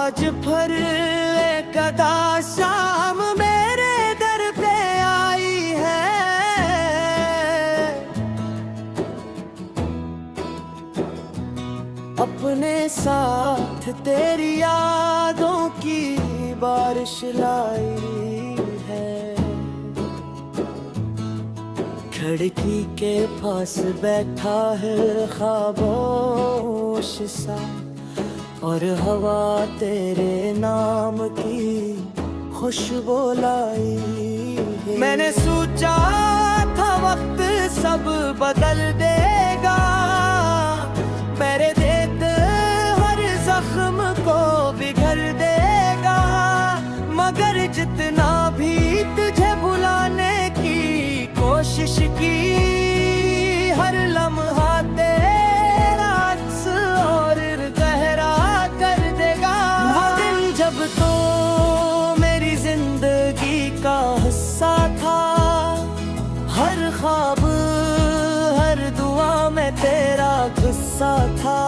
आज फिर एक अदा शाम मेरे दर पे आई है। अपने साथ तेरी यादों की बारिश लाई है। खिड़की के पास बैठा है खामोश सा, और हवा तेरे नाम की खुशबू लाई है। मैंने सोचा था वक्त सब बदल देगा, मेरे देते हर जख्म को बिगड़ देगा। मगर जितना भी तुझे भुलाने की कोशिश की, हर लम्हा तेरा अक्स और गहरा कर देगा। वो दिन जब तो मेरी जिंदगी का हिस्सा था, हर ख्वाब हर दुआ में तेरा गुस्सा था।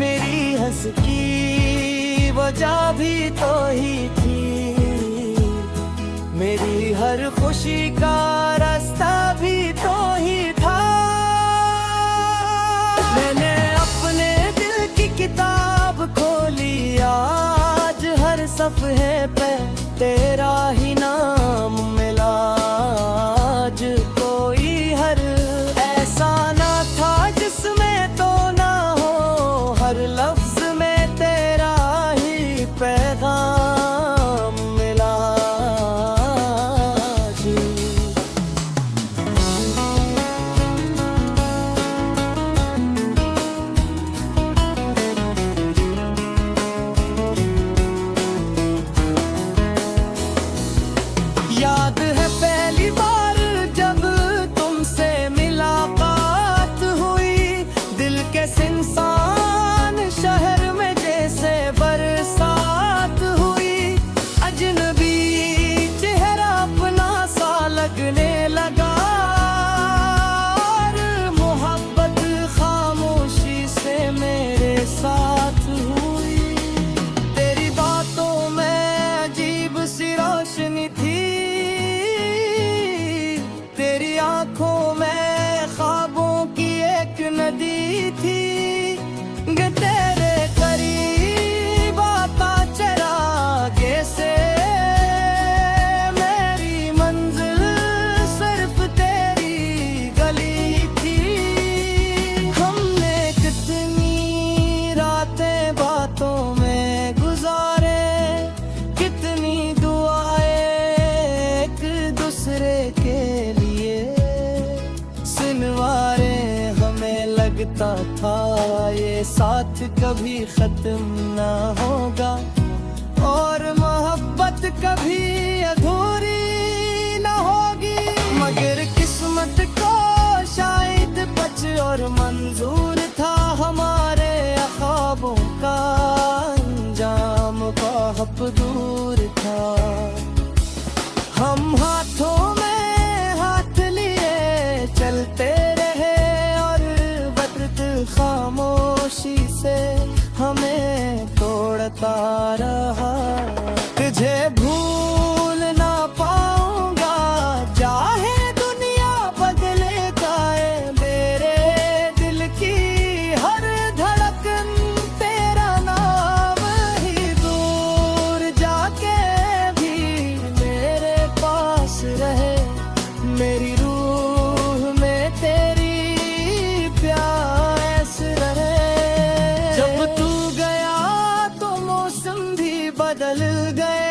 मेरी हंस की वजह भी तो ही थी, मेरी हर खुशी का रास्ता भी तो ही था। मैंने अपने दिल की किताब खोली, आज हर सफ़े पे तेरा ही नाम मिला। आज कोई हर ऐसा ना था जिसमें तो ना हो, हर लफ्ज में तेरा ही पैगाम मिला। याद है पहली बार जब तुमसे मुलाकात हुई, दिल के सिंसान शहर में जैसे बरसात हुई। अजनबी चेहरा अपना सा लगने लगा, और मोहब्बत खामोशी से मेरे साथ हुई। तेरी बातों में अजीब सी रोशनी थी, तेरी आंखों में ख्वाबों की एक नदी थी। तेरे करीब आता चरागे से मेरी मंजिल सिर्फ तेरी गली थी। हमने कितनी रातें बातों में गुजारे, कितनी दुआएं एक दूसरे के लिए। सिनवारे हमें लगता था ये साथ कभी खत्म ना होगा, और मोहब्बत कभी अधूरी ना होगी। मगर किस्मत को शायद बच और मंजूर था हमारे ख्वाबों का अंजाम बहुत दूर था। हम हाथों में हाथ लिए चलते रहे, और वक्त खामोशी से हमें तोड़ता रहा। तुझे भूल ना पाऊंगा चाहे दुनिया बदले जाए, मेरे दिल की हर धड़कन तेरा नाम ही। दूर जाके भी मेरे पास रहे, मेरी रूह में तेरी प्यास रहे। जब तू गया तो मौसम भी बदल गए,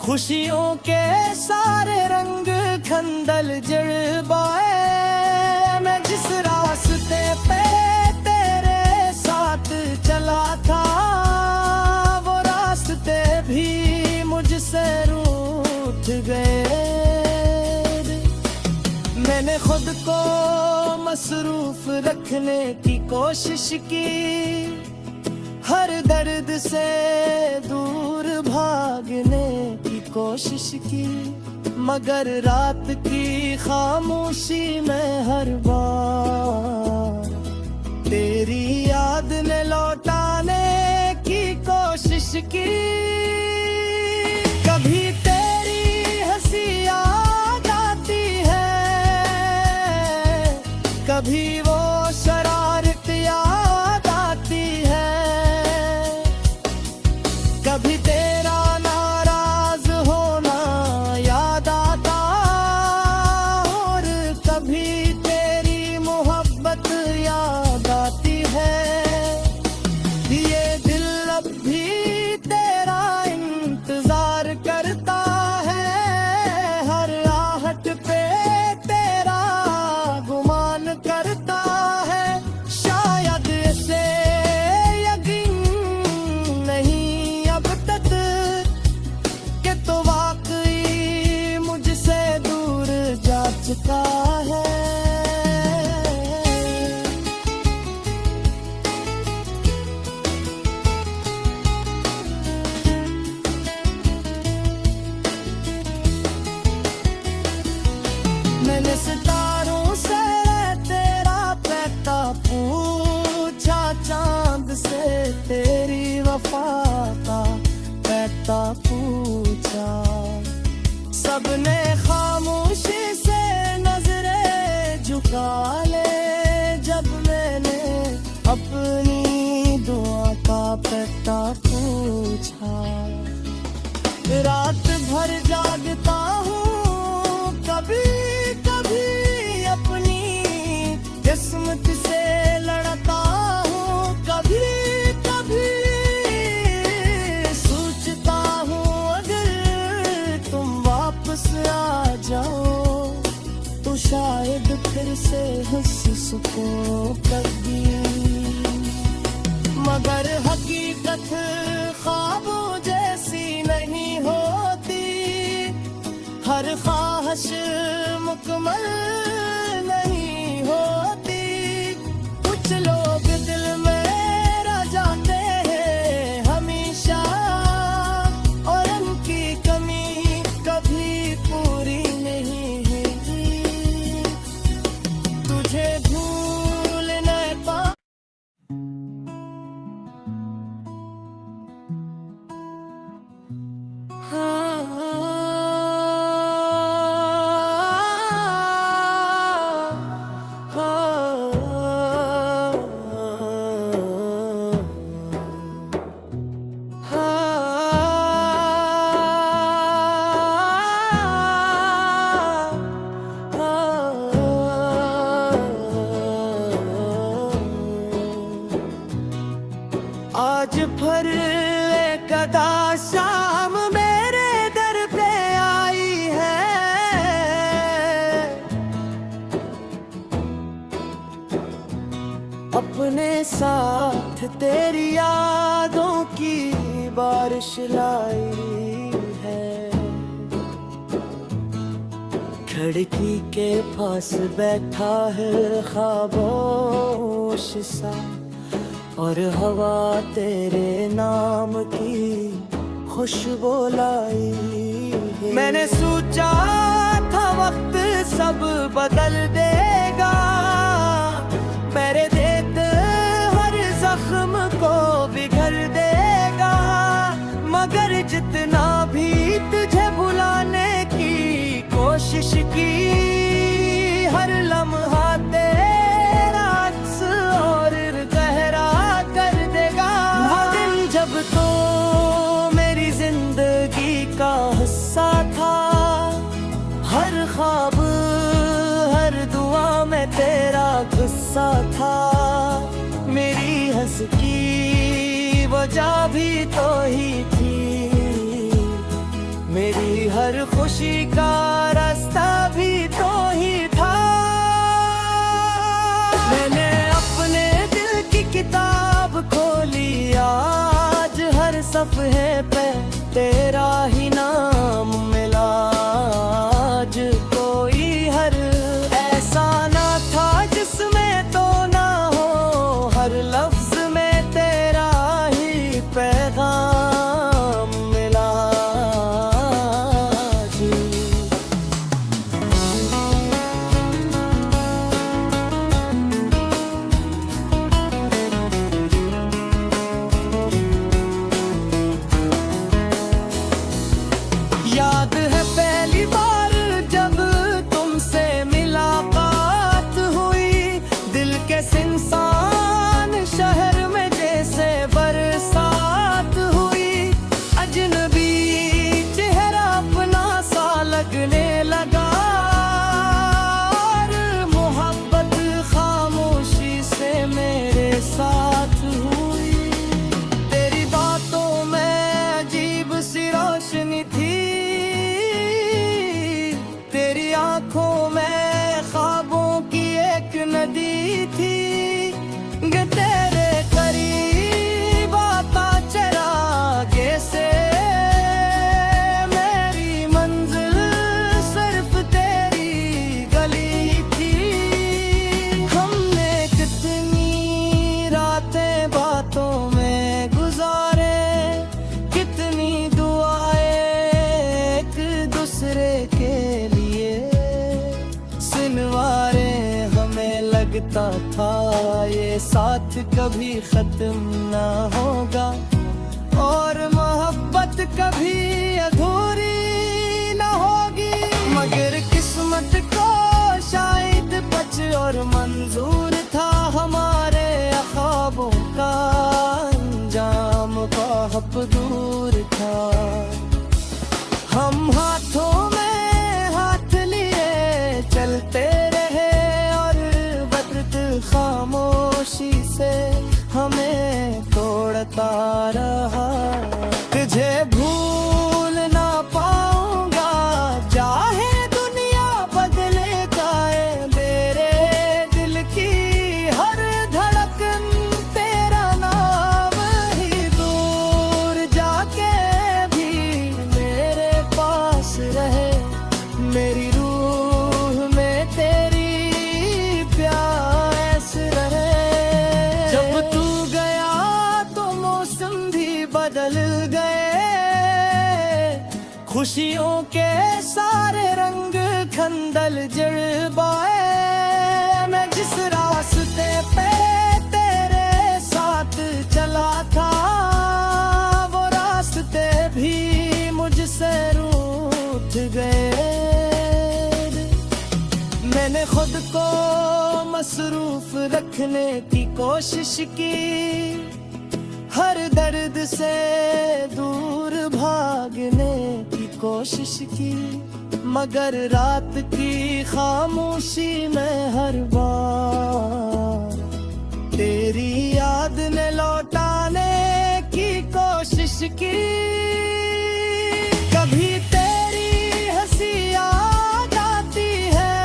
खुशियों के सारे रंग खंदल जड़बाए। मैं जिस रास्ते पे तेरे साथ चला था, वो रास्ते भी मुझसे रूठ गए। मैंने खुद को मसरूफ रखने की कोशिश की, हर दर्द से दूर भागने की कोशिश की। मगर रात की खामोशी में हर बार तेरी याद ने लौटाने की। कभी तेरी हंसी याद आती है, कभी वो शरारत याद आती है, कभी तेरा नाराज होना याद आता, और कभी तेरी मोहब्बत याद आती है। ये दिल अब भी तेरा इंतजार करता है, हर आहट पे तेरा गुमान करता है। शायद इसे यकीन नहीं अब तक कि तो वाकई मुझसे दूर जा चुका है। मैंने सितारों से तेरा पैता पूछा, चांद से तेरी वफा का पैता पूछा। सबने खामोशी से नजरें झुका ले, जब मैंने अपनी दुआ का पैता पूछा। रात भर जागता हूँ, कभी कभी अपनी किस्मत से लड़ता हूँ, कभी कभी सोचता हूँ अगर तुम वापस आ जाओ तो शायद फिर से हंस सको कभी। मगर हकीकत ख्वाबों जैसी नहीं होती, हर ख्वाहिश मुकम्मल नहीं होती। कुछ लोग दिल में रह जाते हैं हमेशा, और उनकी कमी कभी पूरी नहीं होती। तुझे भूल न पा आज फिर एक अदा शाम मेरे दर पे आई है। अपने साथ तेरी यादों की बारिश लाई है। खिड़की के पास बैठा है खामोश सा, और हवा तेरे नाम की खुशबू लाई है। मैंने सोचा था वक्त सब बदल देगा, मेरे देत हर जख्म को बिखर देगा। मगर जितना भी तुझे भुलाने की कोशिश की, हर लम्हा तेरा अक्स और गहरा कर देगा। वो दिन जब तो मेरी जिंदगी का हिस्सा था, हर ख्वाब हर दुआ में तेरा गुस्सा था। मेरी हंस की वजह भी तो ही थी, मेरी हर खुशी का रास्ता भी तो ही था। मैंने अपने दिल की किताब खोली, आज हर सफ़हे पे तेरा ही नाम मिला। आज कोई हर ऐसा ना था जिसमें तो ना हो, हर लफ्ज में तेरा ही पैगाम मिला। कहता था ये साथ कभी खत्म ना होगा और मोहब्बत कभी अधूरी ना होगी। मगर किस्मत को शायद बच और मंजूर था हमारे ख्वाबों का अंजाम बहुत दूर था। हम हाथों में हाथ लिए चलते रहे और वक्त खामोशी से हमें तोड़ता रहा। तुझे भूल ना पाऊंगा चाहे दुनिया बदले जाए, मेरे दिल की हर धड़कन तेरा नाम ही। दूर जाके भी मेरे पास रहे, मेरी रूह में तेरी प्यास रहे। जब तू गया तो मौसम भी बदल गए, खुशियों के सारे रंग खंदल जड़ पाए। मैं जिस रास्ते पे तेरे साथ चला था वो रास्ते भी मुझसे रूठ गए। मैंने खुद को मसरूफ रखने की कोशिश की, हर दर्द से दूर भागने की कोशिश की, मगर रात की खामोशी में हर बार तेरी याद ने लौटाने की कोशिश की। कभी तेरी हंसी याद आती है,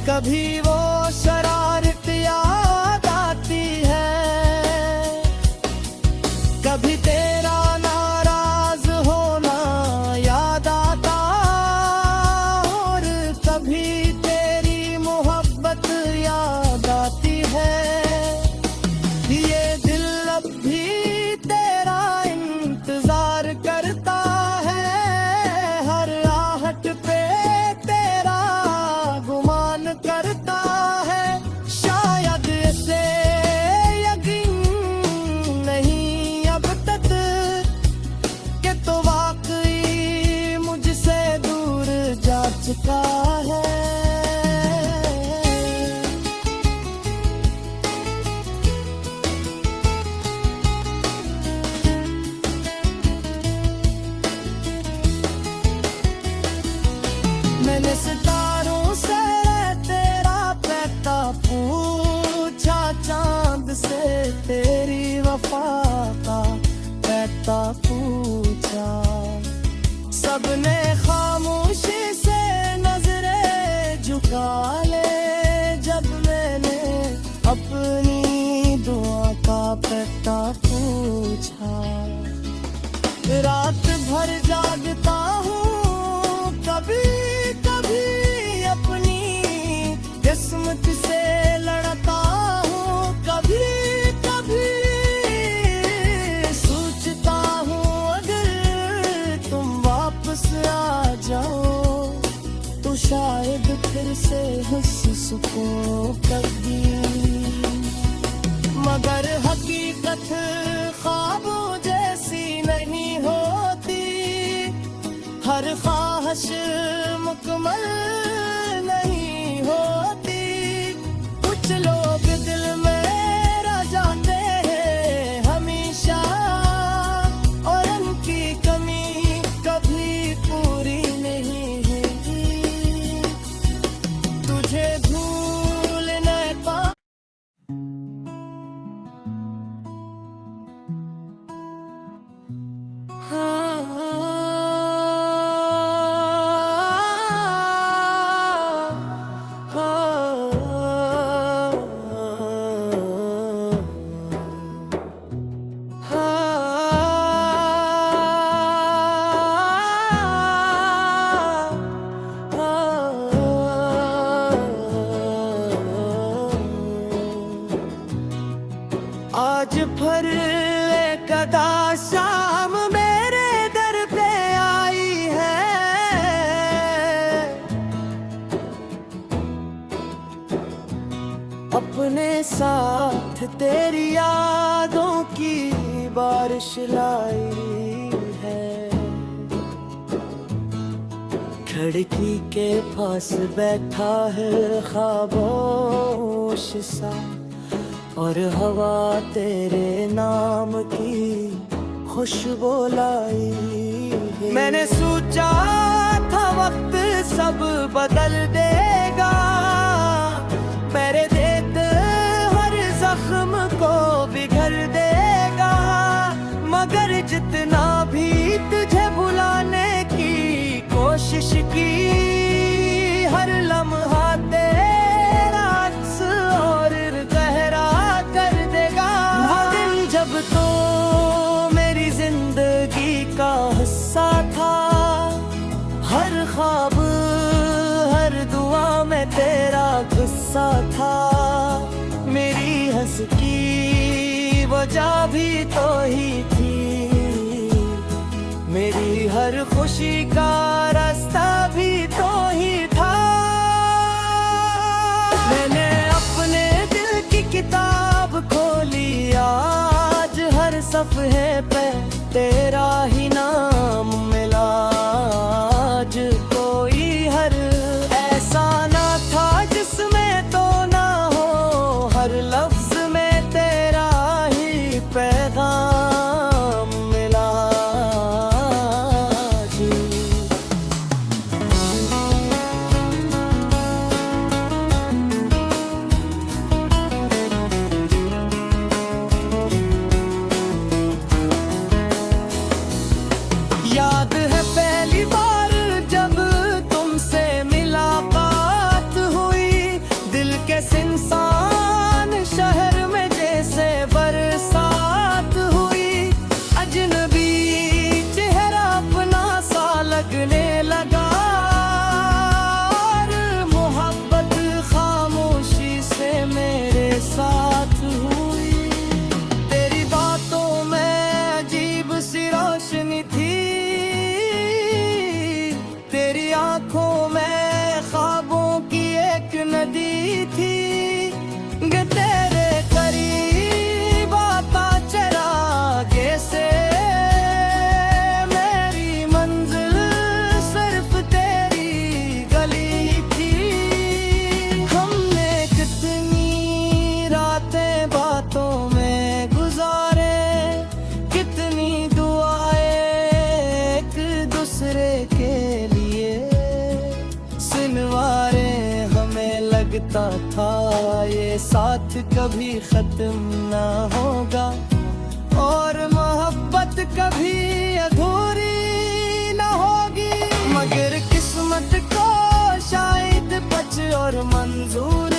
कभी वो शरारत याद आती है, कभी तेरा नाराज होना याद आता और कभी तेरी मोहब्बत याद आती है। ये दिल अब भी तेरा इंतजार करता है, हर आहट पे तेरा गुमान करता है। शायद इसे यकीन नहीं अब तक कि तो वाकई मुझसे दूर जा चुका है। मैंने सितारों से तेरा पैता पूछा, चांद से तेरी वफा का पैता पूछा। सबने खामोशी से नजरें झुका ले जब मैंने अपनी दुआ का पैता पूछा। रात भर जागता हूँ कभी कभी अपनी किस्मत से लड़ता हूँ, कभी कभी सोचता हूँ अगर तुम वापस आ जाओ तो शायद फिर से हंस सुकून कभी। मगर हकीकत ख्वाबों जैसी नहीं होती, हर ख्वाहिश मुकम्मल नहीं होती। कुछ लोग दिल में रह जाते हैं हमेशा और उनकी कमी कभी पूरी नहीं होगी। तुझे भूल न पा आज फिर एक अदा शाम मेरे दर पे आई है। साथ तेरी यादों की बारिश लाई है। खिड़की के पास बैठा है खामोश सा, और हवा तेरे नाम की खुशबू लाई है। मैंने सोचा था वक्त सब बदल देगा, मेरे देत हर जख्म को बिगड़ देगा, मगर जितना भी तुझे भुलाने की कोशिश की, हर लम्हा तेरा अक्स और गहरा कर देगा। वो दिन जब तो मेरी जिंदगी का हिस्सा था, हर ख्वाब हर दुआ में तेरा गुस्सा था। मेरी हंस की वजह भी तो ही थी, मेरी हर खुशी का रास्ता भी तो ही था। मैंने अपने दिल की किताब खोली, आज हर सफ़े पे तेरा ही नाम मिला। आज कोई हर ऐसा ना था जिसमें तो ना हो, हर लफ्ज में तेरा ही पैगाम मिला। याद है पहली बार जब तुमसे मुलाकात हुई, दिल के सिंसान शहर में जैसे बरसात हुई। अजनबी चेहरा अपना सा लगने लगा, और मोहब्बत खामोशी से मेरे साथ हुई। तेरी बातों में अजीब सी रोशनी थी, तेरी आंखों में ख्वाबों की एक नदी थी। तेरे करीब आता चरागे से मेरी मंजिल सिर्फ तेरी गली थी। हमने कितनी रातें बातों में गुजारे, कितनी दुआएं एक दूसरे के लिए। सिनवारे हमें लगता था ये साथ कभी खत्म ना होगा, और मोहब्बत कभी अधूरी ना होगी। मगर किस्मत को शायद बच और मंजूर